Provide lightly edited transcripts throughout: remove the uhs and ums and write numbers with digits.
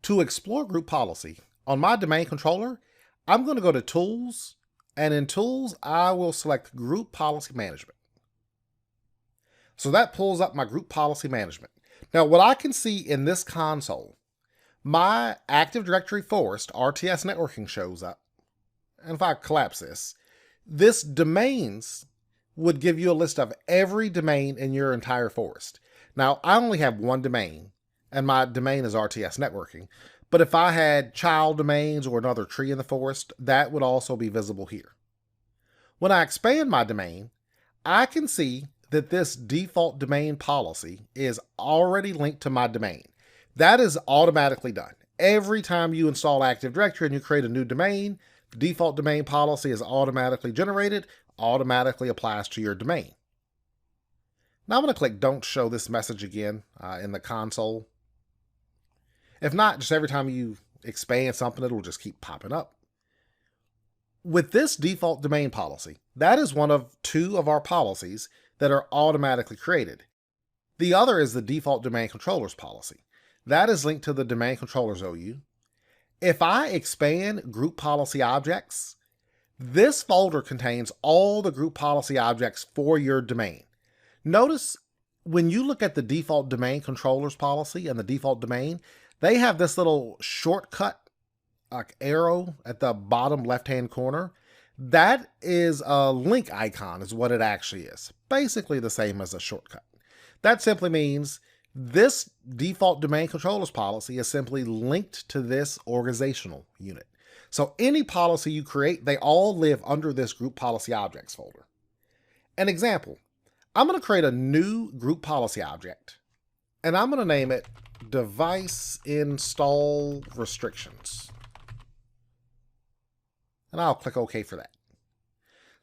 To explore group policy, on my domain controller, I'm going to go to Tools, and in Tools, I will select Group Policy Management. So that pulls up my Group Policy Management. Now, what I can see in this console, my Active Directory Forest RTS networking shows up. And if I collapse this domains would give you a list of every domain in your entire forest. Now, I only have one domain, and my domain is RTS networking. But if I had child domains or another tree in the forest, that would also be visible here. When I expand my domain, I can see that this default domain policy is already linked to my domain. That is automatically done. Every time you install Active Directory and you create a new domain, the default domain policy is automatically generated, automatically applies to your domain. Now I'm going to click Don't Show this message again in the console. If not, just every time you expand something, it'll just keep popping up. With this default domain policy, that is one of two of our policies that are automatically created. The other is the default domain controllers policy. That is linked to the domain controllers OU. If I expand group policy objects, this folder contains all the group policy objects for your domain. Notice when you look at the default domain controllers policy and the default domain, they have this little shortcut arrow at the bottom left-hand corner. That is a link icon is what it actually is. Basically the same as a shortcut. That simply means this default domain controllers policy is simply linked to this organizational unit. So any policy you create, they all live under this group policy objects folder. An example, I'm going to create a new group policy object, and I'm going to name it device install restrictions. And I'll click OK for that.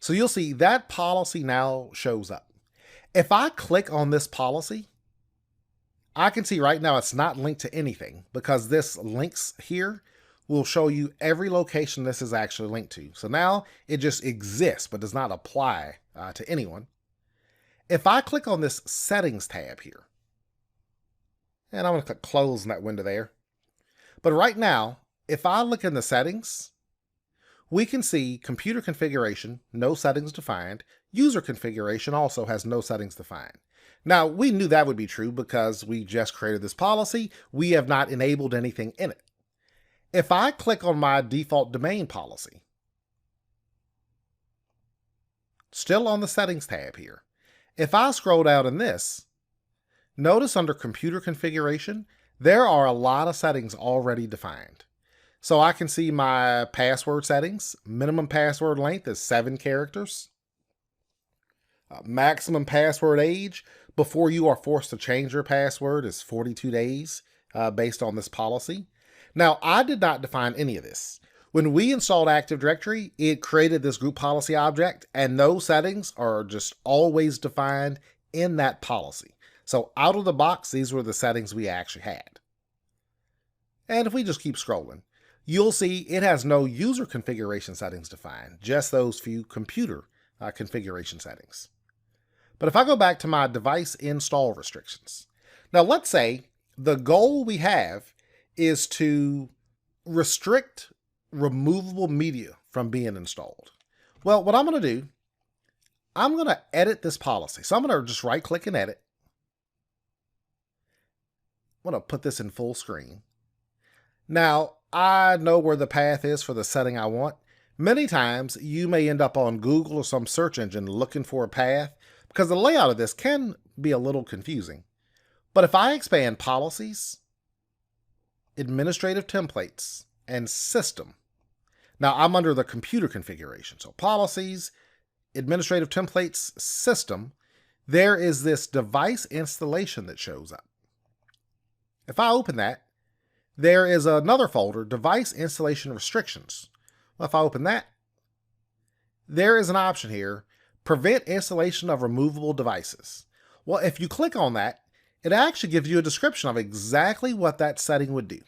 So you'll see that policy now shows up. If I click on this policy, I can see right now it's not linked to anything because this links here will show you every location this is actually linked to. So now it just exists but does not apply to anyone. If I click on this settings tab here, and I'm going to click close in that window there. But right now, if I look in the settings, we can see computer configuration, no settings defined. User configuration also has no settings defined. Now, we knew that would be true because we just created this policy. We have not enabled anything in it. If I click on my default domain policy, still on the settings tab here, if I scroll down in this, notice under computer configuration, there are a lot of settings already defined. So I can see my password settings. Minimum password length is 7 characters. Maximum password age before you are forced to change your password is 42 days based on this policy. Now, I did not define any of this. When we installed Active Directory, it created this group policy object, and those settings are just always defined in that policy. So out of the box, these were the settings we actually had. And if we just keep scrolling, you'll see it has no user configuration settings defined, just those few computer configuration settings. But if I go back to my device install restrictions, now let's say the goal we have is to restrict removable media from being installed. Well, what I'm going to do, I'm going to edit this policy. So I'm going to just right click and edit. I'm going to put this in full screen. Now, I know where the path is for the setting I want. Many times you may end up on Google or some search engine looking for a path because the layout of this can be a little confusing. But if I expand policies, administrative templates, and system, now I'm under the computer configuration. So policies, administrative templates, system, there is this device installation that shows up. If I open that, there is another folder, device installation restrictions. Well, if I open that, there is an option here, prevent installation of removable devices. Well, if you click on that, it actually gives you a description of exactly what that setting would do.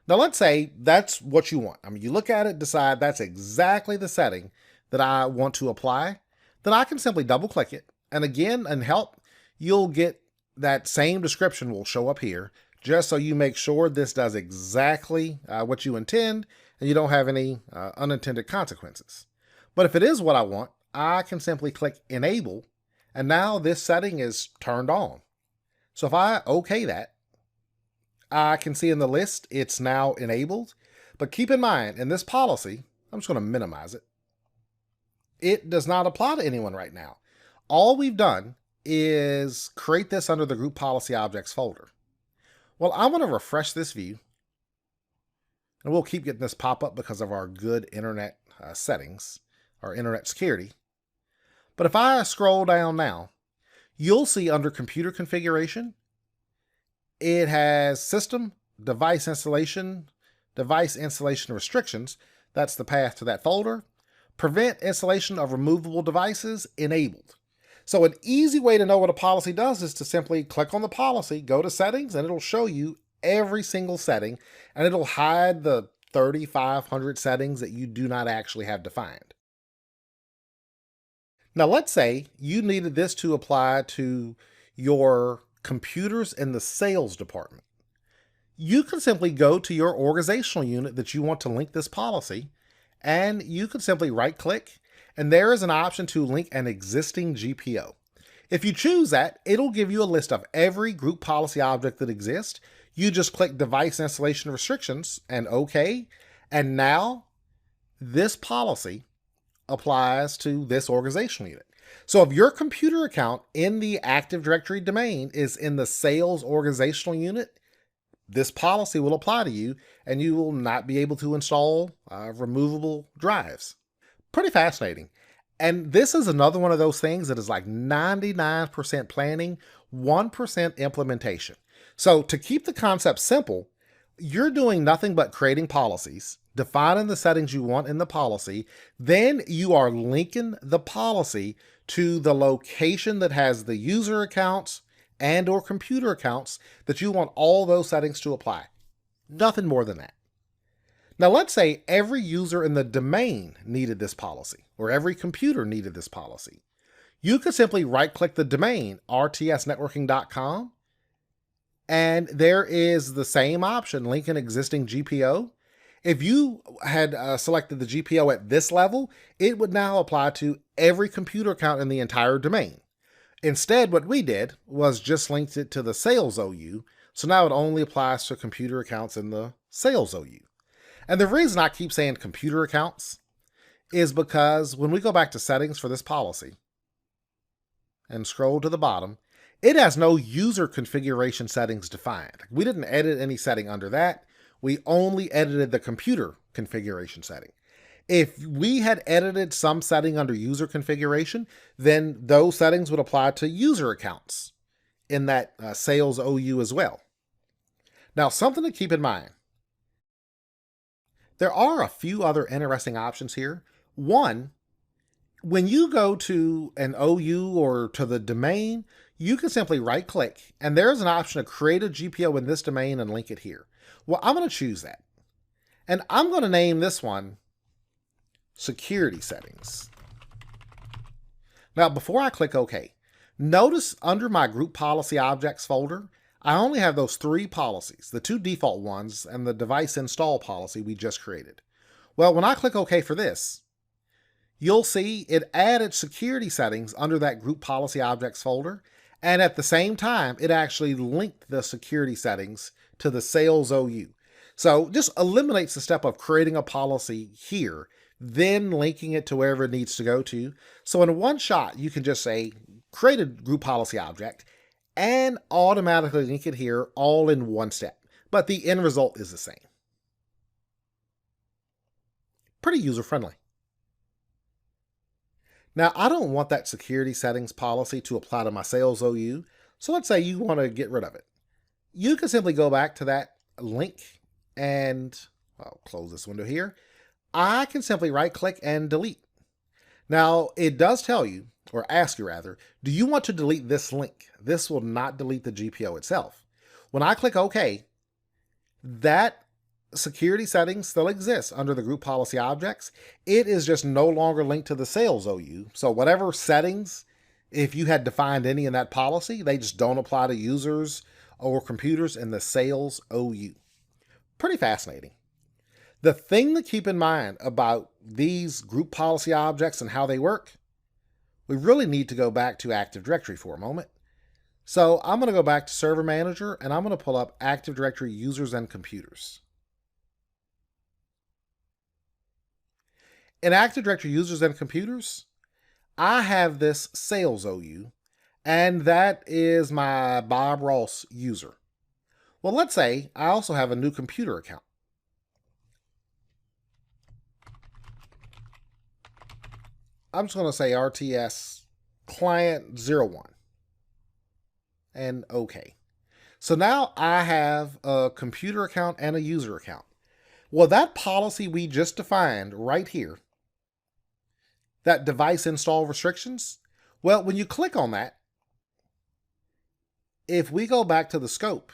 Now, let's say that's what you want. I mean, you look at it, decide that's exactly the setting that I want to apply. Then I can simply double click it. And again, in help, you'll get that same description will show up here. just so you make sure this does exactly what you intend and you don't have any unintended consequences. But if it is what I want, I can simply click Enable, and now this setting is turned on. So if I OK that, I can see in the list it's now enabled. But keep in mind, in this policy, I'm just going to minimize it. It does not apply to anyone right now. All we've done is create this under the Group Policy Objects folder. Well, I want to refresh this view, and we'll keep getting this pop-up because of our good internet settings, our internet security. But if I scroll down now, you'll see under Computer Configuration, it has System, Device Installation Restrictions. That's the path to that folder. Prevent installation of removable devices enabled. So an easy way to know what a policy does is to simply click on the policy, go to settings, and it'll show you every single setting, and it'll hide the 3,500 settings that you do not actually have defined. Now let's say you needed this to apply to your computers in the sales department. You can simply go to your organizational unit that you want to link this policy, and you can simply right-click, and there is an option to link an existing GPO. If you choose that, it'll give you a list of every group policy object that exists. You just click Device Installation Restrictions and OK, and now this policy applies to this organizational unit. So if your computer account in the Active Directory domain is in the sales organizational unit, this policy will apply to you, and you will not be able to install removable drives. Pretty fascinating. And this is another one of those things that is like 99% planning, 1% implementation. So to keep the concept simple, you're doing nothing but creating policies, defining the settings you want in the policy, then you are linking the policy to the location that has the user accounts and or computer accounts that you want all those settings to apply. Nothing more than that. Now let's say every user in the domain needed this policy, or every computer needed this policy. You could simply right-click the domain, rtsnetworking.com, and there is the same option, link an existing GPO. If you had selected the GPO at this level, it would now apply to every computer account in the entire domain. Instead, what we did was just linked it to the sales OU, so now it only applies to computer accounts in the sales OU. And the reason I keep saying computer accounts is because when we go back to settings for this policy and scroll to the bottom, it has no user configuration settings defined. We didn't edit any setting under that. We only edited the computer configuration setting. If we had edited some setting under user configuration, then those settings would apply to user accounts in that sales OU as well. Now, something to keep in mind. There are a few other interesting options here. One, when you go to an OU or to the domain, you can simply right-click, and there's an option to create a GPO in this domain and link it here. Well, I'm going to choose that. And I'm going to name this one Security Settings. Now, before I click OK, notice under my Group Policy Objects folder, I only have those 3 policies, the 2 default ones and the device install policy we just created. Well, when I click OK for this, you'll see it added security settings under that Group Policy Objects folder, and at the same time, it actually linked the security settings to the sales OU. So just eliminates the step of creating a policy here, then linking it to wherever it needs to go to. So in one shot, you can just say, create a Group Policy Object, and automatically link it here all in one step. But the end result is the same. Pretty user-friendly. Now, I don't want that security settings policy to apply to my sales OU, so let's say you want to get rid of it. You can simply go back to that link and I'll close this window here. I can simply right-click and delete. Now, it does tell you, or ask you rather, do you want to delete this link? This will not delete the GPO itself. When I click OK, that security settings still exists under the Group Policy Objects. It is just no longer linked to the sales OU. So whatever settings, if you had defined any in that policy, they just don't apply to users or computers in the sales OU. Pretty fascinating. The thing to keep in mind about these group policy objects and how they work, we really need to go back to Active Directory for a moment. So I'm going to go back to Server Manager and I'm going to pull up Active Directory Users and Computers. In Active Directory Users and Computers, I have this Sales OU, and that is my Bob Ross user. Well, let's say I also have a new computer account. I'm just going to say RTS Client 01 and OK. So now I have a computer account and a user account. Well, that policy we just defined right here, that device install restrictions, well, when you click on that, if we go back to the scope,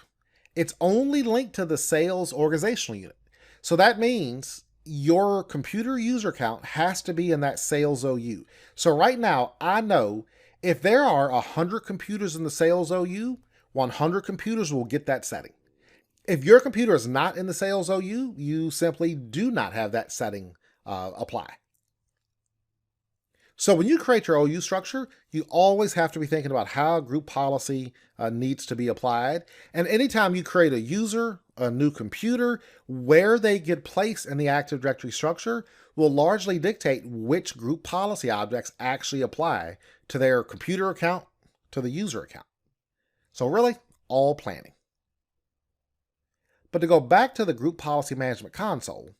it's only linked to the sales organizational unit. So that means your computer user account has to be in that sales OU. So right now, I know if there are 100 computers in the sales OU, 100 computers will get that setting. If your computer is not in the sales OU, you simply do not have that setting apply. So when you create your OU structure, you always have to be thinking about how group policy needs to be applied. And anytime you create a user, a new computer, where they get placed in the Active Directory structure will largely dictate which group policy objects actually apply to their computer account, to the user account. So really, all planning. But to go back to the Group Policy Management console,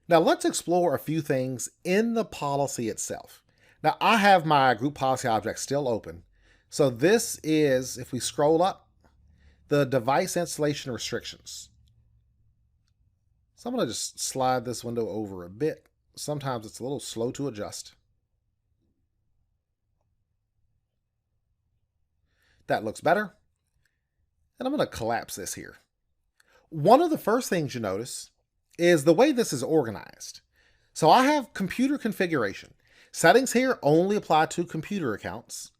now let's explore a few things in the policy itself. Now I have my group policy object still open. So this is, if we scroll up, the device installation restrictions. So I'm going to just slide this window over a bit. Sometimes it's a little slow to adjust. That looks better. And I'm going to collapse this here. One of the first things you notice is the way this is organized. So I have computer configuration. Settings here only apply to computer accounts.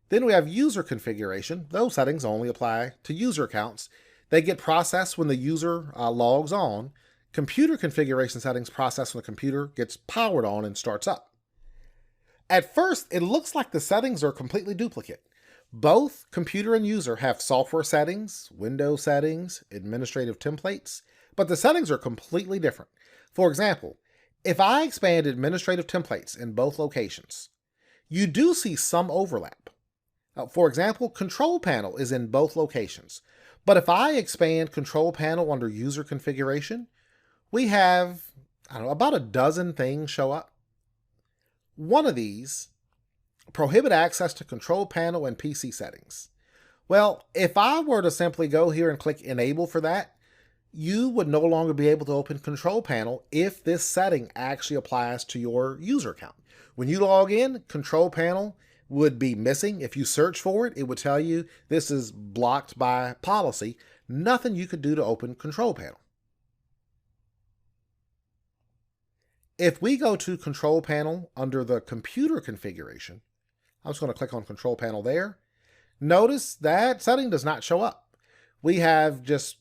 Then we have user configuration. Those settings only apply to user accounts. They get processed when the user logs on. Computer configuration settings process when the computer gets powered on and starts up. At first, it looks like the settings are completely duplicate. Both computer and user have software settings, Windows settings, administrative templates, but the settings are completely different. For example, if I expand administrative templates in both locations, you do see some overlap. For example, Control Panel is in both locations, but if I expand Control Panel under User Configuration, we have, about a dozen things show up. One of these, prohibit access to Control Panel and PC settings. Well, if I were to simply go here and click Enable for that, you would no longer be able to open Control Panel if this setting actually applies to your user account. When you log in, Control Panel would be missing. If you search for it, it would tell you this is blocked by policy. Nothing you could do to open Control Panel. If we go to Control Panel under the computer configuration, I'm just going to click on Control Panel there. Notice that setting does not show up. We have just,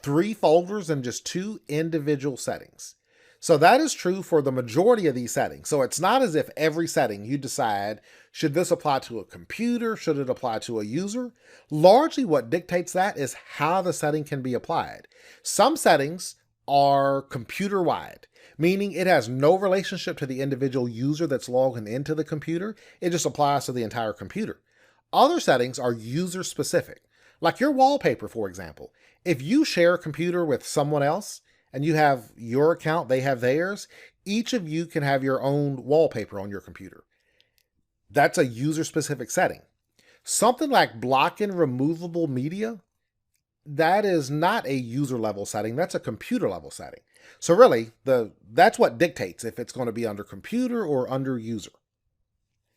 3 folders and just 2 individual settings. So that is true for the majority of these settings. So it's not as if every setting you decide, should this apply to a computer? Should it apply to a user? Largely what dictates that is how the setting can be applied. Some settings are computer-wide, meaning it has no relationship to the individual user that's logging into the computer. It just applies to the entire computer. Other settings are user-specific, like your wallpaper, for example. If you share a computer with someone else and you have your account, they have theirs, each of you can have your own wallpaper on your computer. That's a user-specific setting. Something like blocking removable media, that is not a user-level setting. That's a computer-level setting. So really, that's what dictates if it's going to be under computer or under user.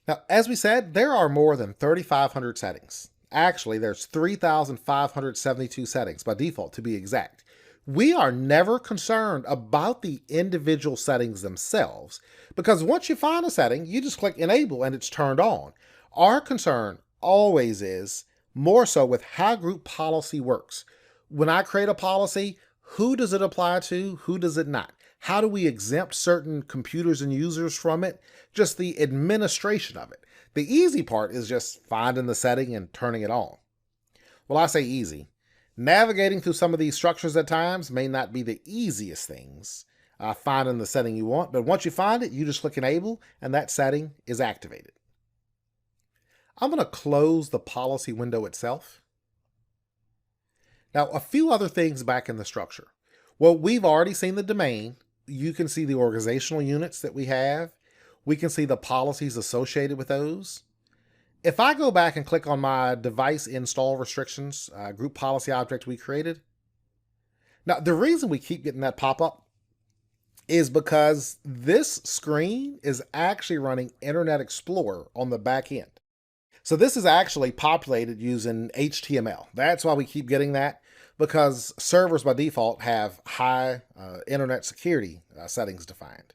Now, as we said, there are more than 3,500 settings. Actually, there's 3,572 settings by default, to be exact. We are never concerned about the individual settings themselves, because once you find a setting, you just click Enable and it's turned on. Our concern always is, more so with how group policy works. When I create a policy, who does it apply to? Who does it not? How do we exempt certain computers and users from it? Just the administration of it. The easy part is just finding the setting and turning it on. Well, I say easy. Navigating through some of these structures at times may not be the easiest things, finding the setting you want, but once you find it, you just click Enable, and that setting is activated. I'm going to close the policy window itself. Now, a few other things back in the structure. Well, we've already seen the domain. You can see the organizational units that we have. We can see the policies associated with those. If I go back and click on my device install restrictions, group policy object we created. Now, the reason we keep getting that pop-up is because this screen is actually running Internet Explorer on the back end. So this is actually populated using HTML. That's why we keep getting that, because servers by default have high internet security settings defined.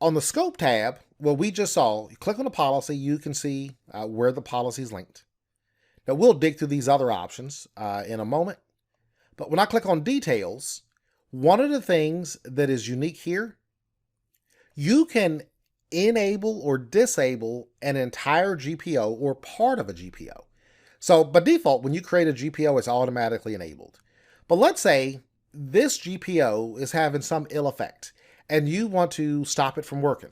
On the Scope tab, well, we just saw, you click on the policy, you can see where the policy is linked. Now, we'll dig through these other options in a moment. But when I click on Details, one of the things that is unique here, you can enable or disable an entire GPO or part of a GPO. So by default, when you create a GPO, it's automatically enabled. But let's say this GPO is having some ill effect and you want to stop it from working.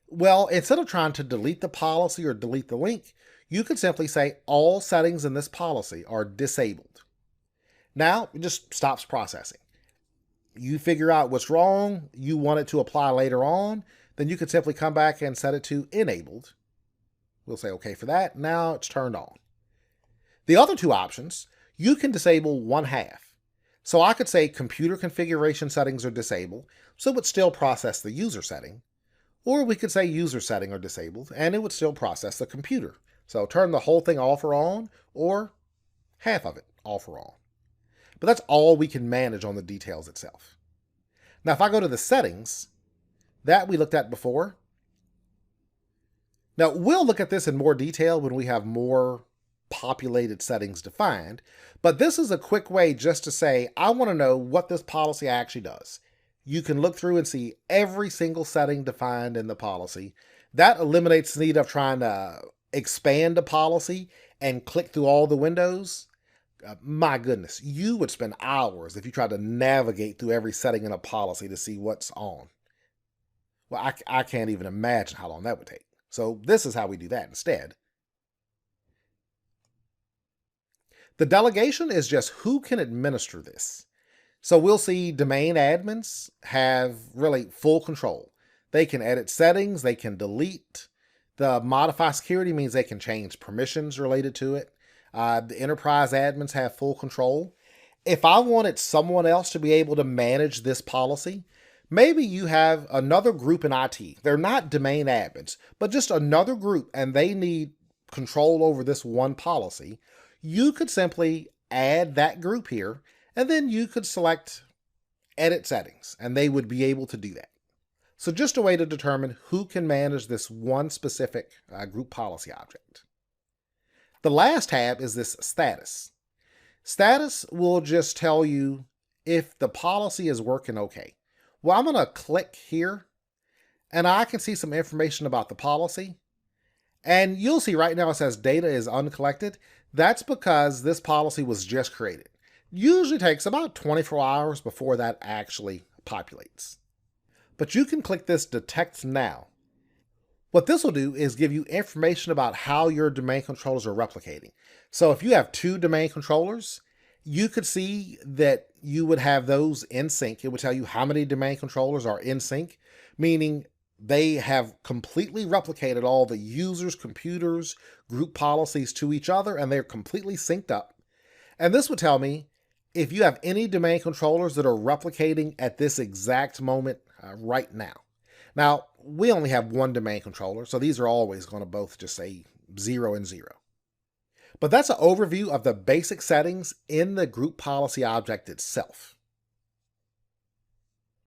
Well, instead of trying to delete the policy or delete the link, you could simply say all settings in this policy are disabled. Now it just stops processing. You figure out what's wrong, you want it to apply later on, then you could simply come back and set it to enabled. We'll say okay for that. Now it's turned on. The other two options, you can disable one half. So I could say computer configuration settings are disabled, so it would still process the user setting. Or we could say user setting are disabled, and it would still process the computer. So turn the whole thing off or on, or half of it off or on. But that's all we can manage on the details itself. Now, if I go to the settings, that we looked at before. Now, we'll look at this in more detail when we have more populated settings defined, but this is a quick way just to say, I want to know what this policy actually does. You can look through and see every single setting defined in the policy. That eliminates the need of trying to expand a policy and click through all the windows. My goodness, you would spend hours if you tried to navigate through every setting in a policy to see what's on. Well, I can't even imagine how long that would take. So this is how we do that instead. The delegation is just who can administer this. So we'll see domain admins have really full control. They can edit settings, they can delete. The modify security means they can change permissions related to it. The enterprise admins have full control. If I wanted someone else to be able to manage this policy, maybe you have another group in IT. They're not domain admins, but just another group, and they need control over this one policy. You could simply add that group here, and then you could select edit settings, and they would be able to do that. So just a way to determine who can manage this one specific group policy object. The last tab is this status. Status will just tell you if the policy is working okay. Well, I'm going to click here, and I can see some information about the policy. And you'll see right now it says data is uncollected. That's because this policy was just created. Usually takes about 24 hours before that actually populates. But you can click this Detect Now. What this will do is give you information about how your domain controllers are replicating. So if you have two domain controllers, you could see that you would have those in sync. It would tell you how many domain controllers are in sync, meaning they have completely replicated all the users, computers, group policies to each other, and they're completely synced up. And this would tell me if you have any domain controllers that are replicating at this exact moment right now. Now, we only have one domain controller, so these are always going to both just say 0 and 0. But that's an overview of the basic settings in the group policy object itself.